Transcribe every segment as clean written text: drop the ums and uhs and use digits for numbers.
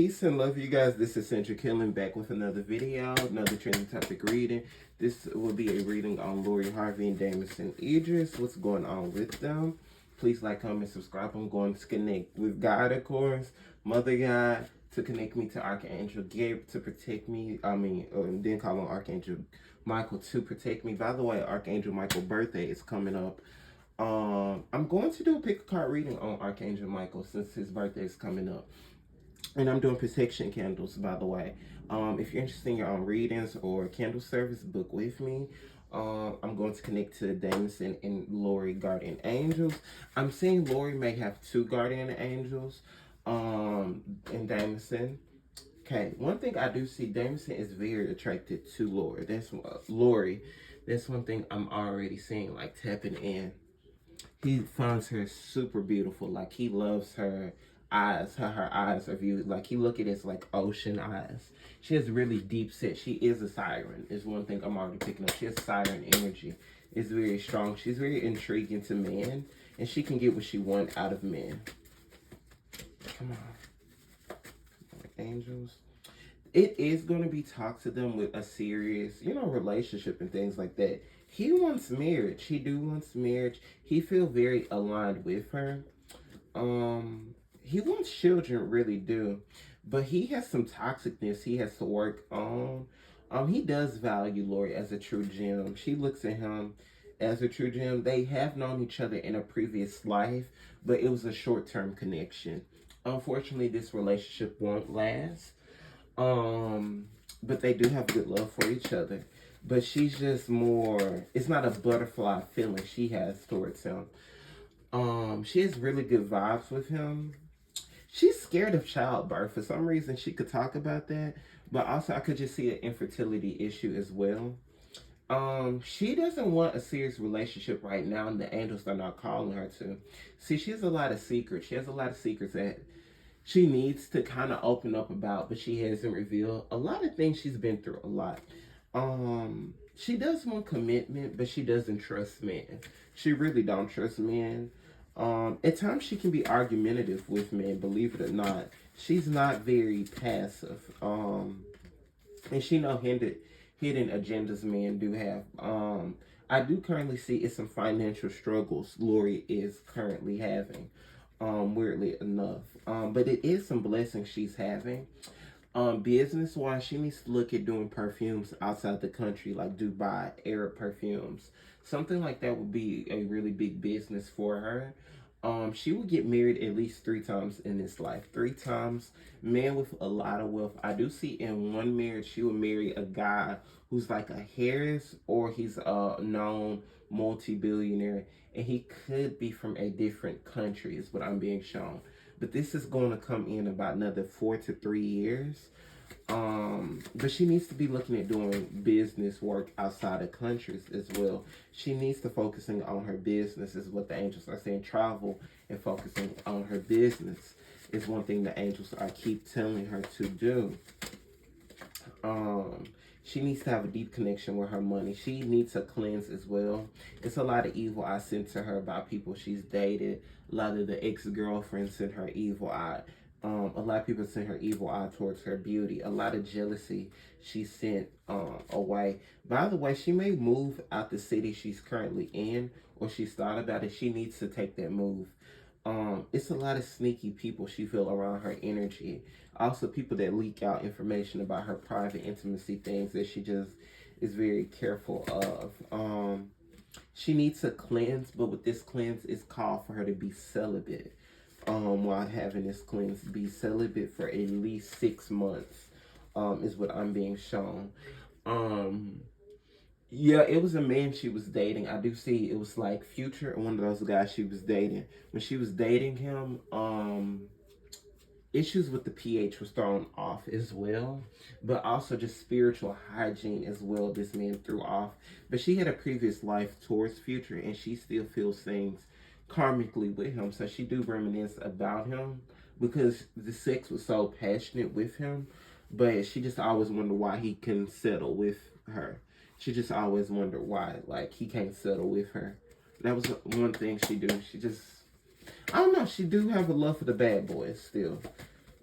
Peace and love, you guys. This is Central Killing back with another video, another trending topic reading. This will be a reading on Lori, Harvey, and Damson Idris. What's going on with them? Please like, comment, subscribe. I'm going to connect with God, of course, Mother God, to connect me to Archangel Gabriel to protect me. Then call on Archangel Michael to protect me. By the way, Archangel Michael's birthday is coming up. I'm going to do a pick a card reading on Archangel Michael since his birthday is coming up. And I'm doing protection candles, by the way. If you're interested in your own readings or candle service, book with me. I'm going to connect to Damson and Lori Guardian Angels. I'm seeing Lori may have two Guardian Angels in Damson. Okay, one thing I do see, Damson is very attracted to Lori. Lori. That's one thing I'm already seeing, like tapping in. He finds her super beautiful. Like he loves her eyes, how her eyes are viewed. Like he look at it as like ocean eyes. She has really deep set. She is a siren. Is one thing I'm already picking up. She has siren energy. It's very strong. She's very intriguing to men, and she can get what she wants out of men. Come on, angels. It is going to be talked to them with a serious, relationship and things like that. He wants marriage. He do wants marriage. He feel very aligned with her. He wants children, really do. But he has some toxicness he has to work on. He does value Lori as a true gem. She looks at him as a true gem. They have known each other in a previous life, but it was a short-term connection. Unfortunately, this relationship won't last. But they do have good love for each other. But she's just more, it's not a butterfly feeling she has towards him. She has really good vibes with him. She's scared of childbirth. For some reason, she could talk about that. But also, I could just see an infertility issue as well. She doesn't want a serious relationship right now, and the angels are not calling her to. See, she has a lot of secrets. She has a lot of secrets that she needs to kind of open up about, but she hasn't revealed a lot of things. She's been through a lot. She does want commitment, but she doesn't trust men. She really don't trust men. At times she can be argumentative with men, believe it or not. She's not very passive. And she know hidden agendas men do have. I do currently see it's some financial struggles Lori is currently having. Weirdly enough. But it is some blessings she's having. Business wise, she needs to look at doing perfumes outside the country, like Dubai, Arab perfumes. Something like that would be a really big business for her. She will get married at least 3 times in this life. 3 times. Man with a lot of wealth. I do see in one marriage she will marry a guy who's like a Harris, or he's a known multi-billionaire, and he could be from a different country is what I'm being shown. But this is going to come in about another 4 to 3 years. But she needs to be looking at doing business work outside of countries as well. She needs to focusing on her business is what the angels are saying. Travel and focusing on her business is one thing the angels are keep telling her to do. She needs to have a deep connection with her money. She needs to cleanse as well. It's a lot of evil I sent to her about people she's dated. A lot of the ex-girlfriends sent her evil eye. A lot of people sent her evil eye towards her beauty. A lot of jealousy she sent away. By the way, she may move out the city she's currently in, or she's thought about it. She needs to take that move. It's a lot of sneaky people she feel around her energy. Also, people that leak out information about her private intimacy things that she just is very careful of. She needs to cleanse, but with this cleanse, it's called for her to be celibate. While having this cleanse, be celibate for at least 6 months. Is what I'm being shown. Yeah, it was a man she was dating. I do see it was like Future, one of those guys she was dating. When she was dating him, issues with the pH was thrown off as well, but also just spiritual hygiene as well this man threw off. But she had a previous life towards Future, and she still feels things karmically with him, so she do reminisce about him because the sex was so passionate with him, but she just always wondered why he couldn't settle with her. She just always wondered why, like, he can't settle with her. That was one thing she do. She just, I don't know, she do have a love for the bad boys still.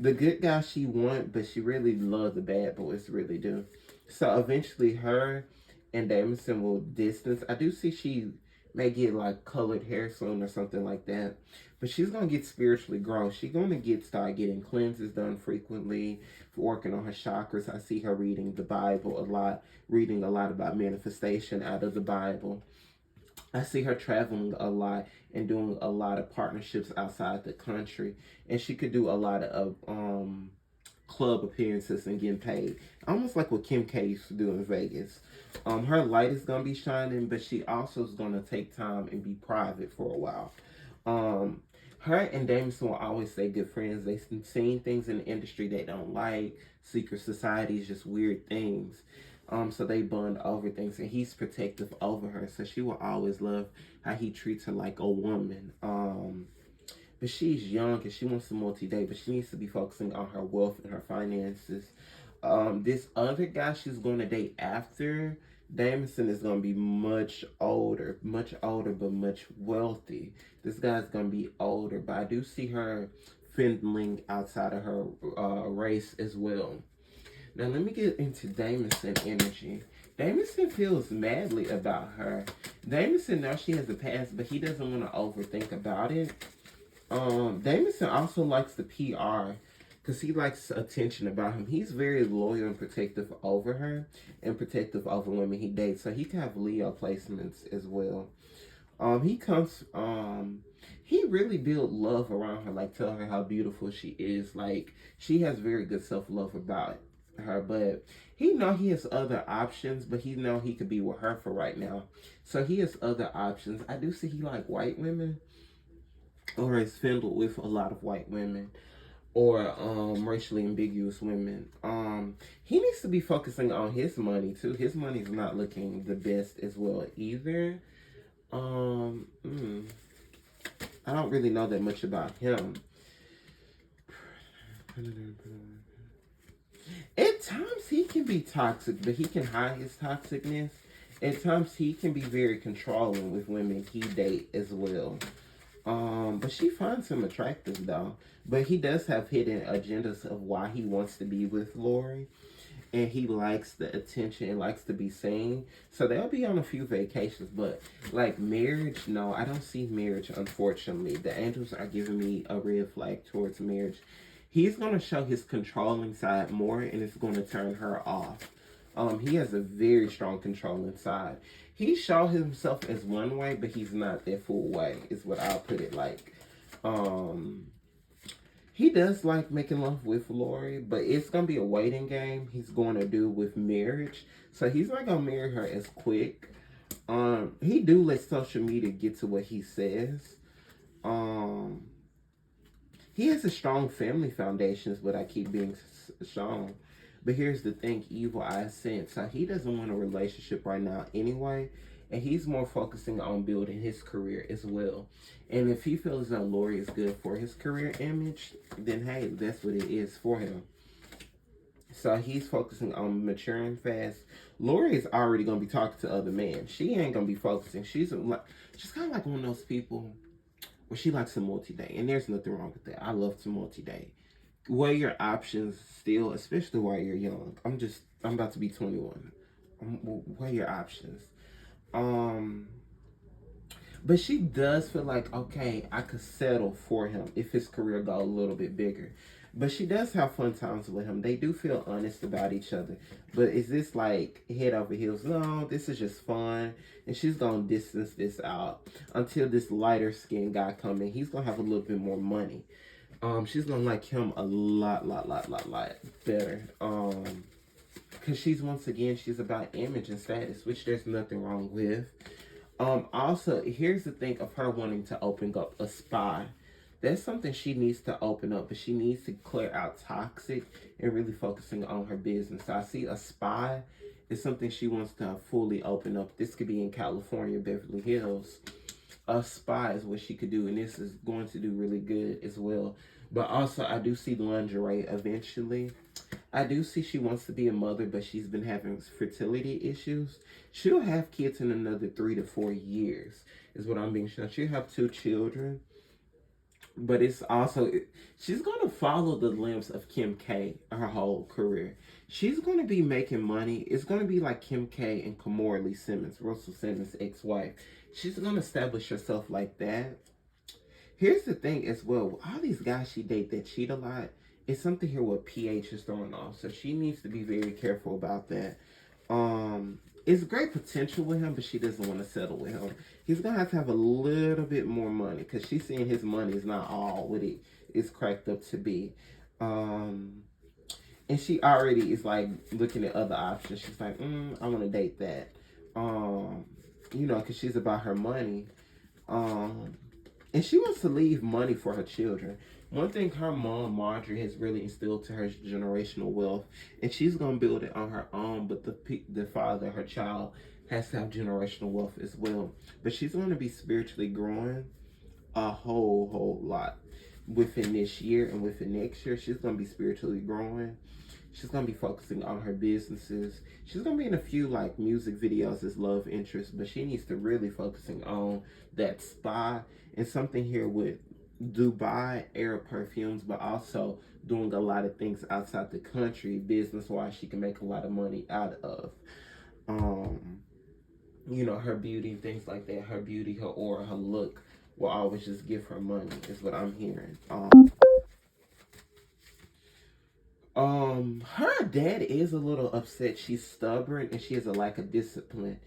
the good guy she want, but she really love the bad boys, really do. So eventually her and Damison will distance. I do see she may get like colored hair soon or something like that. But she's gonna get spiritually grown. She's gonna start getting cleanses done frequently, working on her chakras. I see her reading the Bible a lot, reading a lot about manifestation out of the Bible. I see her traveling a lot and doing a lot of partnerships outside the country. And she could do a lot of club appearances and getting paid. Almost like what Kim K used to do in Vegas. Her light is gonna be shining, but she also is gonna take time and be private for a while. Her and Damison will always say good friends. They've seen things in the industry they don't like, secret societies, just weird things. So they bond over things, and he's protective over her. So she will always love how he treats her like a woman. But she's young and she wants to multi-date, but she needs to be focusing on her wealth and her finances. This other guy she's going to date after Damison is going to be much older, but much wealthy. This guy's going to be older, but I do see her fending outside of her race as well. Now, let me get into Damison energy. Damison feels madly about her. Damison knows she has a past, but he doesn't want to overthink about it. Damison also likes the PR because he likes attention about him. He's very loyal and protective over her and protective over women he dates. So he can have Leo placements as well. He really built love around her, like tell her how beautiful she is. Like she has very good self-love about her, but he know he has other options, but he know he could be with her for right now. So he has other options. I do see he like white women, or is filled with a lot of white women, or racially ambiguous women. He needs to be focusing on his money too. His money's not looking the best as well either. I don't really know that much about him. At times he can be toxic, but he can hide his toxicness. At times he can be very controlling with women he date as well. But she finds him attractive though. But he does have hidden agendas of why he wants to be with Lori. And he likes the attention and likes to be seen. So they'll be on a few vacations. But like marriage, no, I don't see marriage, unfortunately. The angels are giving me a red flag towards marriage. He's going to show his controlling side more, and it's going to turn her off. He has a very strong controlling side. He showed himself as one way, but he's not that full way, is what I'll put it like. He does like making love with Lori, but it's going to be a waiting game he's going to do with marriage. So he's not going to marry her as quick. He do let social media get to what he says. He has a strong family foundations, but I keep being shown. But here's the thing, evil eye sense. So he doesn't want a relationship right now anyway. And he's more focusing on building his career as well. And if he feels that Lori is good for his career image, then hey, that's what it is for him. So he's focusing on maturing fast. Lori is already going to be talking to other men. She ain't going to be focusing. She's kind of like one of those people where she likes to multi-date. And there's nothing wrong with that. I love to multi-date. Weigh your options still, especially while you're young. I'm about to be 21. Weigh your options. But she does feel like, okay, I could settle for him if his career got a little bit bigger. But she does have fun times with him. They do feel honest about each other. But is this like head over heels? No, this is just fun. And she's going to distance this out until this lighter skinned guy come in. He's going to have a little bit more money. She's going to like him a lot better. Because she's about image and status, which there's nothing wrong with. Also, here's the thing of her wanting to open up a spa. That's something she needs to open up, but she needs to clear out toxic and really focusing on her business. So I see a spa is something she wants to fully open up. This could be in California, Beverly Hills. A spa is what she could do, and this is going to do really good as well. But also, I do see lingerie eventually. I do see she wants to be a mother, but she's been having fertility issues. She'll have kids in another 3 to 4 years, is what I'm being shown. She'll have 2 children. but it's also, she's going to follow the limbs of Kim K her whole career. She's going to be making money. It's going to be like Kim K and Kimora Lee Simmons, Russell Simmons' ex-wife. She's going to establish herself like that. Here's the thing as well. All these guys she date that cheat a lot, it's something here with pH is throwing off. So she needs to be very careful about that. It's great potential with him, but she doesn't want to settle with him. He's gonna have a little bit more money because she's seeing his money is not all what it is cracked up to be. And she already is like looking at other options. She's like, I want to date that. You know, because she's about her money. And she wants to leave money for her children. One thing her mom, Marjorie, has really instilled to her is generational wealth. And she's going to build it on her own, but the father, her child, has to have generational wealth as well. But she's going to be spiritually growing a whole lot within this year and within next year. She's going to be spiritually growing. She's going to be focusing on her businesses. She's going to be in a few like music videos as love interest, but she needs to really focusing on that spa and something here with Dubai Arab perfumes, but also doing a lot of things outside the country business-wise she can make a lot of money out of. You know, her beauty, things like that. Her beauty, her aura, her look will always just give her money is what I'm hearing. Her dad is a little upset. She's stubborn and she has a lack of discipline.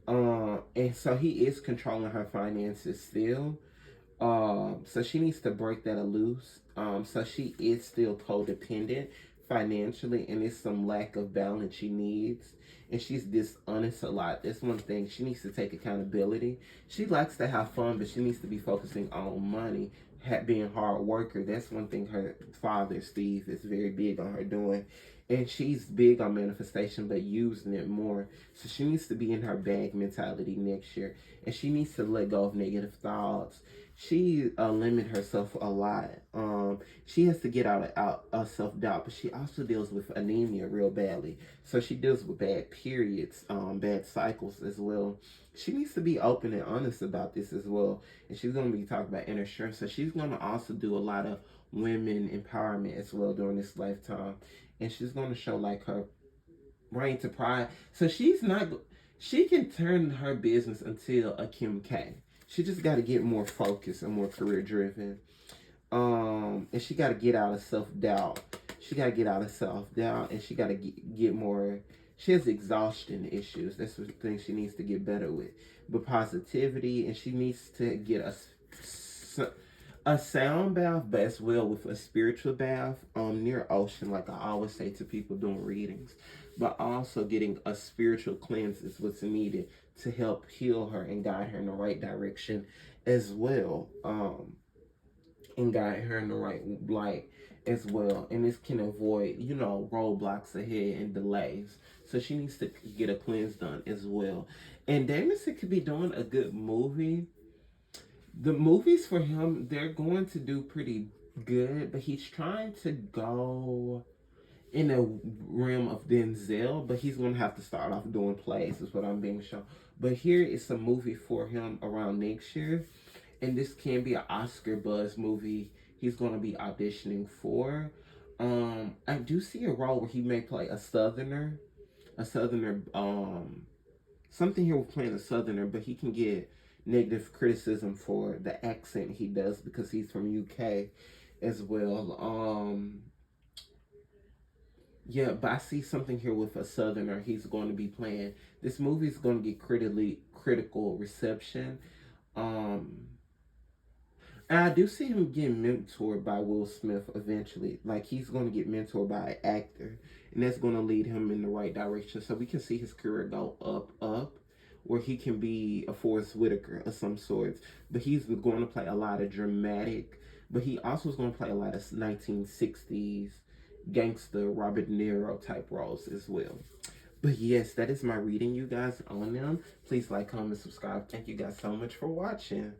And so he is controlling her finances still. So she needs to break that loose. So she is still codependent financially, and it's some lack of balance she needs. And she's dishonest a lot. That's one thing. She needs to take accountability. She likes to have fun, but she needs to be focusing on money, being a hard worker. That's one thing her father, Steve, is very big on her doing. And she's big on manifestation, but using it more. So she needs to be in her bag mentality next year. And she needs to let go of negative thoughts. She limit herself a lot. She has to get out of self-doubt, but she also deals with anemia real badly. So she deals with bad periods, bad cycles as well. She needs to be open and honest about this as well. And she's going to be talking about inner strength. So she's going to also do a lot of women empowerment as well during this lifetime. And she's going to show like her reign to pride. So she can turn her business into a Kim K. She just got to get more focused and more career driven. And she got to get out of self-doubt. She got to get out of self-doubt, and she got to get more. She has exhaustion issues. That's the thing she needs to get better with. But positivity, and she needs to get a sound bath, but as well with a spiritual bath near ocean, like I always say to people doing readings. But also getting a spiritual cleanse is what's needed to help heal her and guide her in the right direction as well. And guide her in the right light as well. And this can avoid, you know, roadblocks ahead and delays. So she needs to get a cleanse done as well. And Damson could be doing a good movie. The movies for him, they're going to do pretty good, but he's trying to go in the realm of Denzel, but he's going to have to start off doing plays, is what I'm being shown. But here is a movie for him around next year, and this can be an Oscar buzz movie he's going to be auditioning for. I do see a role where he may play a southerner, something here with playing a southerner, but he can get negative criticism for the accent he does because he's from UK as well. Yeah, but I see something here with a southerner he's going to be playing. This movie is going to get critical reception. And I do see him getting mentored by Will Smith eventually. Like, he's going to get mentored by an actor, and that's going to lead him in the right direction. So we can see his career go up, where he can be a Forrest Whitaker of some sorts. But he's going to play a lot of dramatic, but he also is going to play a lot of 1960s gangster Robert De Niro type roles as well. But yes, that is my reading, you guys, on them. Please like, comment, subscribe. Thank you guys so much for watching.